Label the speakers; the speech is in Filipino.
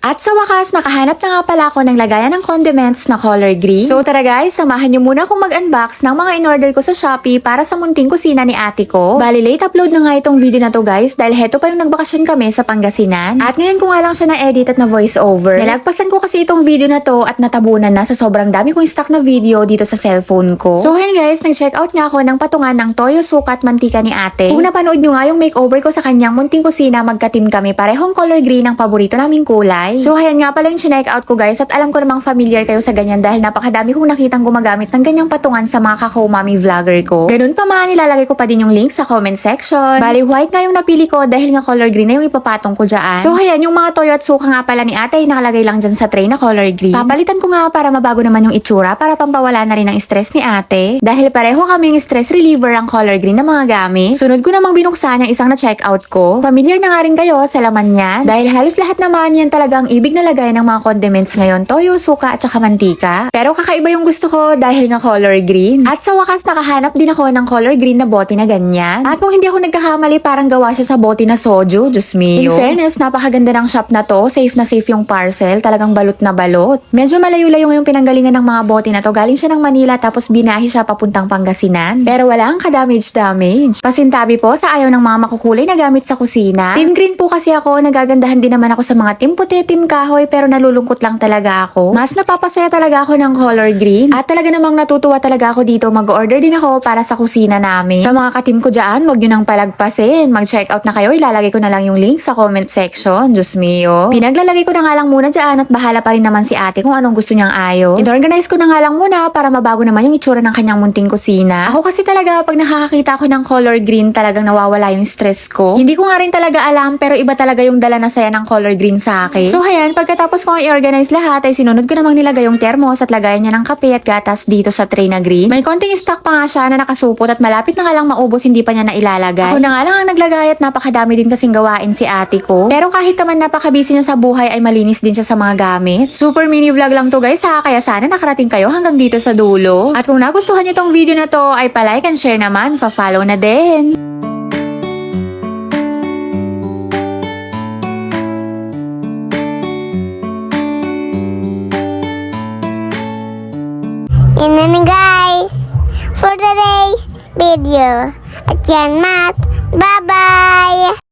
Speaker 1: At sa wakas, nakahanap na nga pala ako ng lagayan ng condiments na color green. So tara guys, samahan nyo muna akong mag-unbox ng mga in-order ko sa Shopee para sa munting kusina ni ate ko. Bali late upload na nga itong video na to guys dahil heto pa yung nagbakasyon kami sa Pangasinan. At ngayon ko nga lang siya na-edit at na-voice over. Nilagpasan ko kasi itong video na to at natabunan na sa sobrang dami kong stock na video dito sa cellphone ko. So hen guys, nag-check out nga ako ng patungan ng toyo, suka at mantika ni ate. Kung napanood nyo nga yung makeover ko sa kanyang munting kusina, magka-team kami. Parehong color green ang paborito naming kulay. So ayan nga pala yung chinek out ko guys at alam ko namang familiar kayo sa ganyan dahil napakadami kong nakitang gumagamit ng ganyang patungan sa mga kakao mami vlogger ko. Ganun pa man, nilalagay ko pa din yung link sa comment section. Bali white nga yung napili ko dahil nga color green na yung ipapatong ko dyan. So ayan, yung mga toyo at suka nga pala ni ate ay nakalagay lang dyan sa tray na color green. Papalitan ko nga para mabago naman yung itsura para pampawala na rin ang stress ni ate. Dahil pareho kaming stress reliever ang color green na mga gamit. Sunod ko namang binuksan yung isang na check out ko. Familiar na nga rin kayo sa laman niya dahil halos lahat naman yan talagang ibig na lagay ng mga condiments ngayon, toyo, suka at saka mantika. Pero kakaiba yung gusto ko dahil nga color green. At sa wakas nakahanap din ako ng color green na bote na ganyan. At kung hindi ako nagkakamali, parang gawa siya sa bote na soju. Diyos mio. In fairness, napakaganda ng shop na to. Safe na safe yung parcel. Talagang balot na balot. Medyo malayo-layo yung pinanggalingan ng mga bote na to. Galing siya ng Manila tapos binahi siya papuntang Pangasinan. Pero wala ang ka-damage. Pasintabi po sa ayaw ng mga makukulay na gamit sa kusina. Team green po kasi ako. Nagagandahan din naman ako sa mga team puti, team kahoy, pero nalulungkot lang talaga ako. Mas napapasaya talaga ako ng color green. At talaga namang natutuwa talaga ako dito. Mag-order din ako para sa kusina namin. Sa mga katim ko dyan, wag nyo nang palagpasin. Mag-check out na kayo. Ilalagay ko na lang yung link sa comment section. Diyos mio. Pinaglalagay ko na nga lang muna dyan at bahala pa rin naman si ate kung anong gusto niyang ayos. In-organize ko na nga lang muna para mabago naman yung itsura ng kanyang munting kusina. Ako kasi talaga pag nakakakita ko ng color green, talagang nawawala yung stress ko. Hindi ko nga rin talaga alam pero iba talaga yung dala na saya ng color green sa akin. So ayan, pagkatapos ko i-organize lahat ay sinunod ko namang nilagay yung thermos at lagayan niya ng kape at gatas dito sa tray na green. May konting stock pa nga siya na nakasupot at malapit na nga lang maubos, hindi pa niya nailalagay. Ako na nga lang ang naglagay at napakadami din kasing gawain si ate ko. Pero kahit naman napakabisi niya sa buhay ay malinis din siya sa mga gamit. Super mini vlog lang to guys ha, kaya sana nakarating kayo hanggang dito sa dulo. At kung nagustuhan niyo tong video na to ay palike and share naman, pa-follow na din.
Speaker 2: Yan na guys for today's video. At yan mat. Bye-bye!